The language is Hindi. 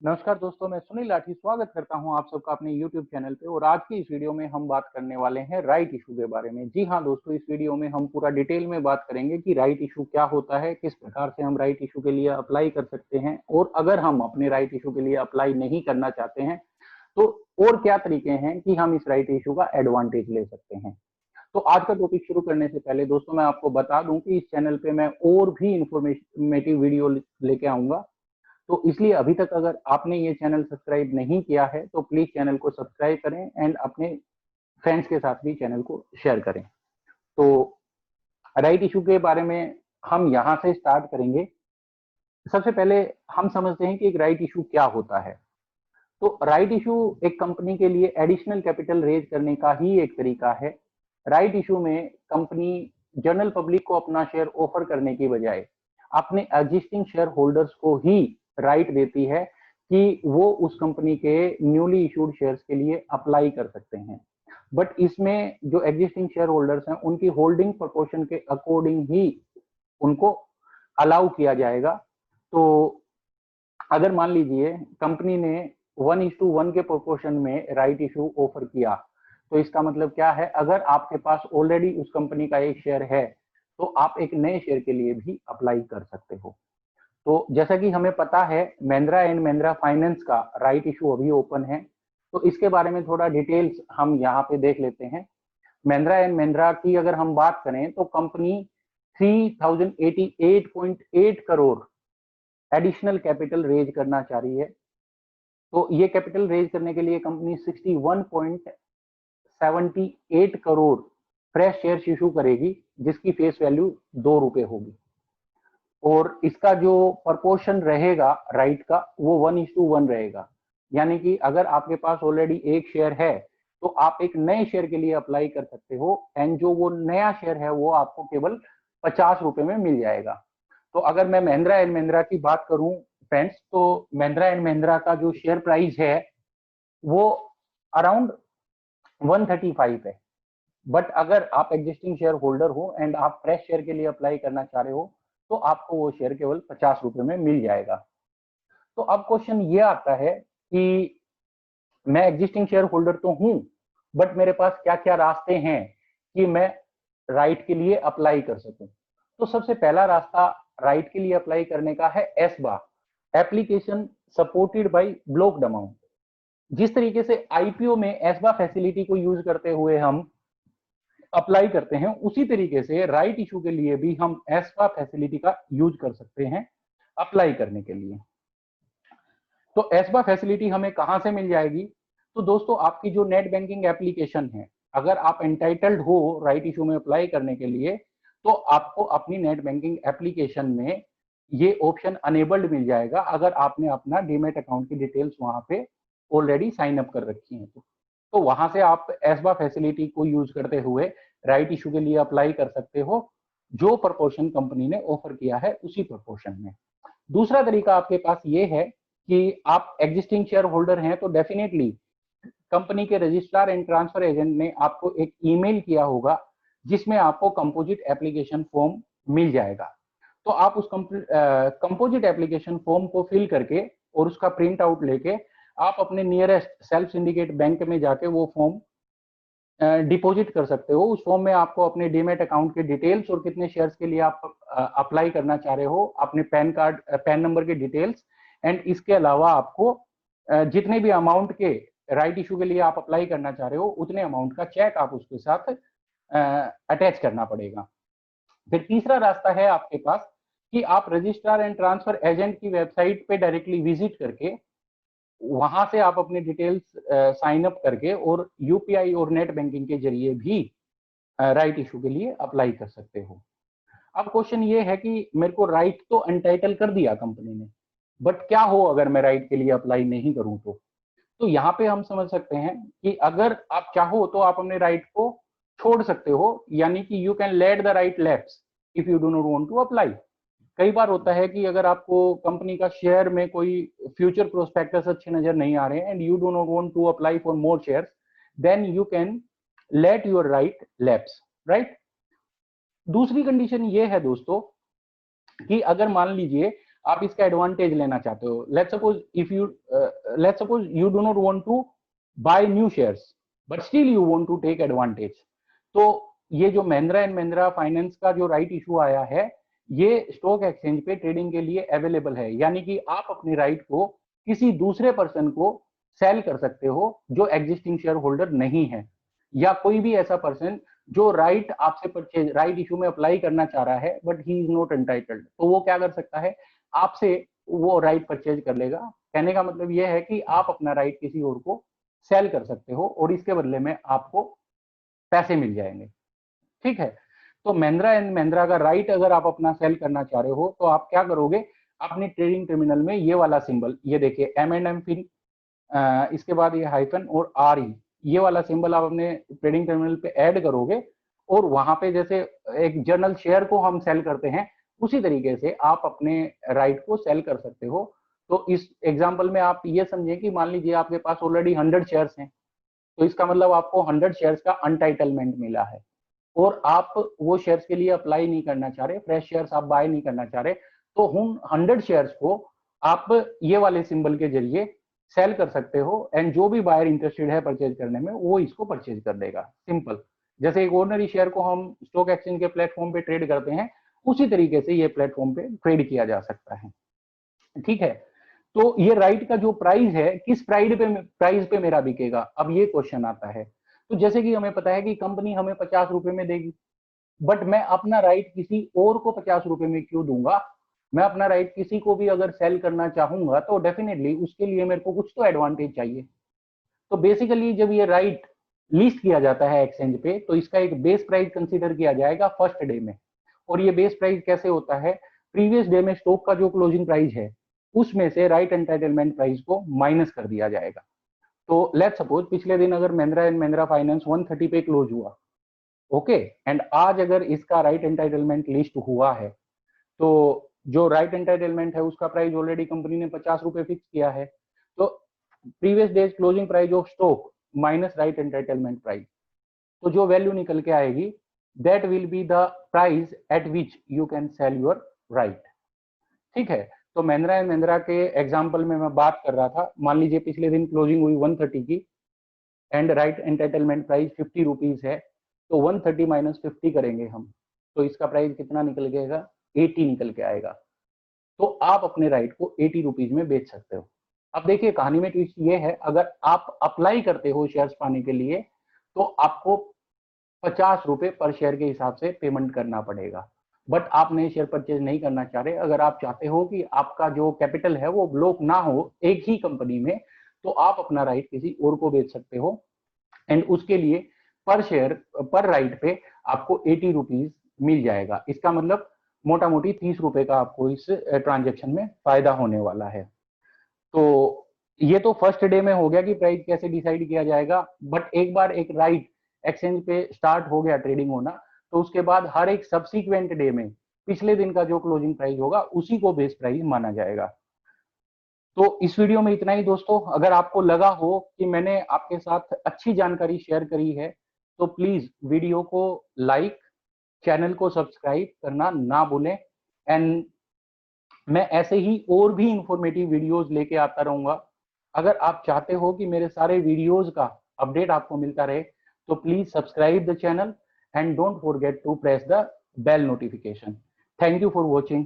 नमस्कार दोस्तों, मैं सुनील लाठी स्वागत करता हूं आप सबका अपने YouTube चैनल पे। और आज की इस वीडियो में हम बात करने वाले हैं राइट इशू के बारे में। जी हाँ दोस्तों, इस वीडियो में हम पूरा डिटेल में बात करेंगे कि राइट इशू क्या होता है, किस प्रकार से हम राइट इशू के लिए अप्लाई कर सकते हैं, और अगर हम अपने राइट इशू के लिए अप्लाई नहीं करना चाहते हैं तो और क्या तरीके हैं कि हम इस राइट इशू का एडवांटेज ले सकते हैं। तो आज का टॉपिक शुरू करने से पहले दोस्तों मैं आपको बता दूं कि इस चैनल पे मैं और भी इंफॉर्मेटिव वीडियो लेके आऊंगा। तो इसलिए अभी तक अगर आपने ये चैनल सब्सक्राइब नहीं किया है तो प्लीज चैनल को सब्सक्राइब करें एंड अपने फ्रेंड्स के साथ भी चैनल को शेयर करें। तो राइट इशू के बारे में हम यहाँ से स्टार्ट करेंगे। सबसे पहले हम समझते हैं कि एक राइट इशू क्या होता है। तो राइट इशू एक कंपनी के लिए एडिशनल कैपिटल रेज करने का ही एक तरीका है। राइट इशू में कंपनी जनरल पब्लिक को अपना शेयर ऑफर करने की बजाय अपने एग्जिस्टिंग शेयर होल्डर्स को ही राइट देती है कि वो उस कंपनी के न्यूली इशूड शेयर्स के लिए अप्लाई कर सकते हैं। बट इसमें जो एग्जिस्टिंग शेयर होल्डर्स हैं उनकी होल्डिंग प्रोपोर्शन के अकॉर्डिंग ही उनको अलाउ किया जाएगा। तो अगर मान लीजिए कंपनी ने 1:1 के प्रोपोर्शन में राइट इशू ऑफर किया, तो इसका मतलब क्या है, अगर आपके पास ऑलरेडी उस कंपनी का एक शेयर है तो आप एक नए शेयर के लिए भी अप्लाई कर सकते हो। तो जैसा कि हमें पता है महिंद्रा एंड महिंद्रा फाइनेंस का राइट इशू अभी ओपन है, तो इसके बारे में थोड़ा डिटेल्स हम यहाँ पे देख लेते हैं। महिंद्रा एंड महिंद्रा की अगर हम बात करें तो company 3088.8 crore additional capital raise करना चाह रही है। तो ये कैपिटल रेज करने के लिए company 61.78 crore fresh share issue करेगी, जिसकी फेस वैल्यू ₹2 होगी। और इसका जो प्रपोर्शन रहेगा राइट का वो 1:1 रहेगा। यानी कि अगर आपके पास ऑलरेडी एक शेयर है तो आप एक नए शेयर के लिए अप्लाई कर सकते हो, एंड जो वो नया शेयर है वो आपको केवल ₹50 में मिल जाएगा। तो अगर मैं महिंद्रा एंड महिंद्रा की बात करूं फ्रेंड्स, तो महिंद्रा एंड महिंद्रा का जो शेयर प्राइस है वो अराउंड 135 है। बट अगर आप एग्जिस्टिंग शेयर होल्डर हो एंड आप फ्रेश शेयर के लिए अप्लाई करना चाह रहे हो तो आपको वो शेयर केवल ₹50 में मिल जाएगा। तो अब क्वेश्चन ये आता है कि मैं एग्जिस्टिंग शेयर होल्डर तो हूं, बट मेरे पास क्या क्या रास्ते हैं कि मैं राइट के लिए अप्लाई कर सकूं। तो सबसे पहला रास्ता राइट के लिए अप्लाई करने का है ASBA, application supported by blocked amount. जिस तरीके से आईपीओ में एसबा फैसिलिटी को यूज करते हुए हम अप्लाई करते हैं, उसी तरीके से राइट इशू के लिए भी हम एसपा फैसिलिटी का यूज कर सकते हैं अप्लाई करने के लिए। तो एसपा फैसिलिटी हमें कहां से मिल जाएगी? तो दोस्तों आपकी जो नेट बैंकिंग एप्लीकेशन है, अगर आप एंटाइटल्ड हो राइट इशू में अप्लाई करने के लिए तो आपको अपनी नेट बैंकिंग एप्लीकेशन में ये ऑप्शन अनेबल्ड मिल जाएगा, अगर आपने अपना डीमेट अकाउंट की डिटेल्स वहां पे ऑलरेडी साइन अप कर रखी हैं। तो वहां से आप एसबा फैसिलिटी को यूज करते हुए राइट इशू के लिए अप्लाई कर सकते हो, जो प्रपोर्शन कंपनी ने ऑफर किया है उसी प्रपोर्शन में। दूसरा तरीका आपके पास ये है कि आप एग्जिस्टिंग शेयर होल्डर हैं तो डेफिनेटली कंपनी के रजिस्ट्रार एंड ट्रांसफर एजेंट ने आपको एक ईमेल किया होगा जिसमें आपको कंपोजिट एप्लीकेशन फॉर्म मिल जाएगा। तो आप उस कंपोजिट एप्लीकेशन फॉर्म को फिल करके और उसका प्रिंट आउट लेके आप अपने नियरेस्ट सेल्फ सिंडिकेट बैंक में जाके वो फॉर्म डिपॉजिट कर सकते हो। उस फॉर्म में आपको अपने डीमेट अकाउंट के डिटेल्स और कितने शेयर्स के लिए आप अप्लाई करना चाह रहे हो, अपने पैन नंबर के डिटेल्स, एंड इसके अलावा आपको जितने भी अमाउंट के राइट इशू के लिए आप अप्लाई करना चाह रहे हो उतने अमाउंट का चेक आप उसके साथ अटैच करना पड़ेगा। फिर तीसरा रास्ता है आपके पास कि आप रजिस्ट्रार एंड ट्रांसफर एजेंट की वेबसाइट पे डायरेक्टली विजिट करके वहां से आप अपने डिटेल्स साइन अप करके और यूपीआई और नेट बैंकिंग के जरिए भी राइट इशू के लिए अप्लाई कर सकते हो। अब क्वेश्चन ये है कि मेरे को राइट तो एंटाइटल कर दिया कंपनी ने, बट क्या हो अगर मैं राइट के लिए अप्लाई नहीं करूं तो यहाँ पे हम समझ सकते हैं कि अगर आप चाहो तो आप अपने राइट को छोड़ सकते हो, यानी कि you can let the right lapse if you do not want to apply. कई बार होता है कि अगर आपको कंपनी का शेयर में कोई फ्यूचर प्रोस्पेक्टस अच्छे नजर नहीं आ रहे हैं and you do not want to apply for more shares, then you can let your right lapse, right. दूसरी कंडीशन ये है दोस्तों कि अगर मान लीजिए आप इसका एडवांटेज लेना चाहते हो। Let's suppose you do not want to buy new shares but still you want to take advantage. तो ये जो महिंद्रा एंड महिंद्रा फाइनेंस का जो राइट इशू आया है, ये स्टॉक एक्सचेंज पे ट्रेडिंग के लिए अवेलेबल है, यानी कि आप अपने राइट को किसी दूसरे पर्सन को सेल कर सकते हो जो एग्जिस्टिंग शेयर होल्डर नहीं है, या कोई भी ऐसा पर्सन जो राइट आपसे परचेज राइट इशू में अप्लाई करना चाह रहा है but he is not entitled, तो वो क्या कर सकता है, आपसे वो राइट परचेज कर लेगा। कहने का मतलब ये है कि आप अपना राइट किसी और को सेल कर सकते हो और इसके बदले में आपको पैसे मिल जाएंगे। ठीक है, तो महिंद्रा एंड महिंद्रा का राइट अगर आप अपना सेल करना चाह रहे हो तो आप क्या करोगे, अपने ट्रेडिंग टर्मिनल में ये वाला सिंबल, ये देखिए M&M फिन, इसके बाद ये हाइफन और RE, ये वाला सिंबल आप अपने ट्रेडिंग टर्मिनल पे ऐड करोगे और वहां पे जैसे एक जर्नल शेयर को हम सेल करते हैं उसी तरीके से आप अपने राइट को सेल कर सकते हो। तो इस एग्जांपल में आप ये समझें कि मान लीजिए आपके पास ऑलरेडी 100 शेयर्स हैं, तो इसका मतलब आपको 100 शेयर्स का अनटाइटलमेंट मिला है और आप वो शेयर्स के लिए अप्लाई नहीं करना चाह रहे, फ्रेश शेयर्स आप बाय नहीं करना चाह रहे, तो उन 100 शेयर्स को आप ये वाले सिंबल के जरिए सेल कर सकते हो एंड जो भी बायर इंटरेस्टेड है परचेज करने में वो इसको परचेज कर देगा। सिंपल, जैसे एक ऑर्डिनरी शेयर को हम स्टॉक एक्सचेंज के प्लेटफॉर्म पे ट्रेड करते हैं उसी तरीके से ये प्लेटफॉर्म पे ट्रेड किया जा सकता है। ठीक है, तो ये राइट का जो प्राइस है किस प्राइस पे मेरा बिकेगा, अब ये क्वेश्चन आता है। तो जैसे कि हमें पता है कि कंपनी हमें 50 रुपए में देगी, बट मैं अपना राइट किसी और को 50 रुपए में क्यों दूंगा, मैं अपना राइट किसी को भी अगर सेल करना चाहूंगा तो डेफिनेटली उसके लिए मेरे को कुछ तो एडवांटेज चाहिए। तो बेसिकली जब ये राइट लिस्ट किया जाता है एक्सचेंज पे तो इसका एक बेस प्राइस कंसीडर किया जाएगा फर्स्ट डे में, और ये बेस प्राइस कैसे होता है, प्रीवियस डे में स्टॉक का जो क्लोजिंग प्राइस है उसमें से राइट एंटाइटलमेंट प्राइस को माइनस कर दिया जाएगा। तो लेट्स सपोज पिछले दिन अगर महिंद्रा एंड महिंद्रा फाइनेंस 130 पे क्लोज हुआ, ओके, एंड आज अगर इसका राइट एंटाइटलमेंट लिस्ट हुआ है तो जो राइट एंटाइटलमेंट है उसका प्राइस ऑलरेडी कंपनी ने 50 रुपए फिक्स किया है, तो previous days closing price of stock minus right entitlement price, तो जो वैल्यू निकल के आएगी that will be the price at which you can sell your right. ठीक है, तो महिंद्रा एंड महिंद्रा के एग्जांपल में मैं बात कर रहा था, मान लीजिए पिछले दिन क्लोजिंग हुई 130 की and right entitlement price 50 rupees है, तो 130 माइनस 50 करेंगे हम, तो इसका प्राइस कितना निकल गएगा, 80 निकल के आएगा। तो आप अपने राइट को 80 रुपीज में बेच सकते हो। अब देखिए कहानी में ट्विस्ट ये है, अगर आप अप्लाई करते हो शेयर्स पाने के लिए तो आपको 50 रुपए पर शेयर के हिसाब से पेमेंट करना पड़ेगा, बट आप नए शेयर परचेज नहीं करना चाह रहे, अगर आप चाहते हो कि आपका जो कैपिटल है वो ब्लॉक ना हो एक ही कंपनी में, तो आप अपना राइट किसी और को बेच सकते हो एंड उसके लिए पर शेयर पर राइट पे आपको 80 रुपीज मिल जाएगा। इसका मतलब मोटा मोटी 30 रुपए का आपको इस ट्रांजेक्शन में फायदा होने वाला है। तो ये तो फर्स्ट डे में हो गया कि प्राइस कैसे डिसाइड किया जाएगा, बट एक बार एक राइट एक्सचेंज पे स्टार्ट हो गया ट्रेडिंग होना, तो उसके बाद हर एक सब्सिक्वेंट डे में पिछले दिन का जो क्लोजिंग प्राइस होगा उसी को बेस प्राइस माना जाएगा। तो इस वीडियो में इतना ही दोस्तों, अगर आपको लगा हो कि मैंने आपके साथ अच्छी जानकारी शेयर करी है तो प्लीज वीडियो को लाइक, चैनल को सब्सक्राइब करना ना भूलें एंड मैं ऐसे ही और भी इंफॉर्मेटिव वीडियोस लेके आता रहूंगा। अगर आप चाहते हो कि मेरे सारे वीडियोस का अपडेट आपको मिलता रहे तो please subscribe the channel and don't forget to press the bell notification. Thank you for watching.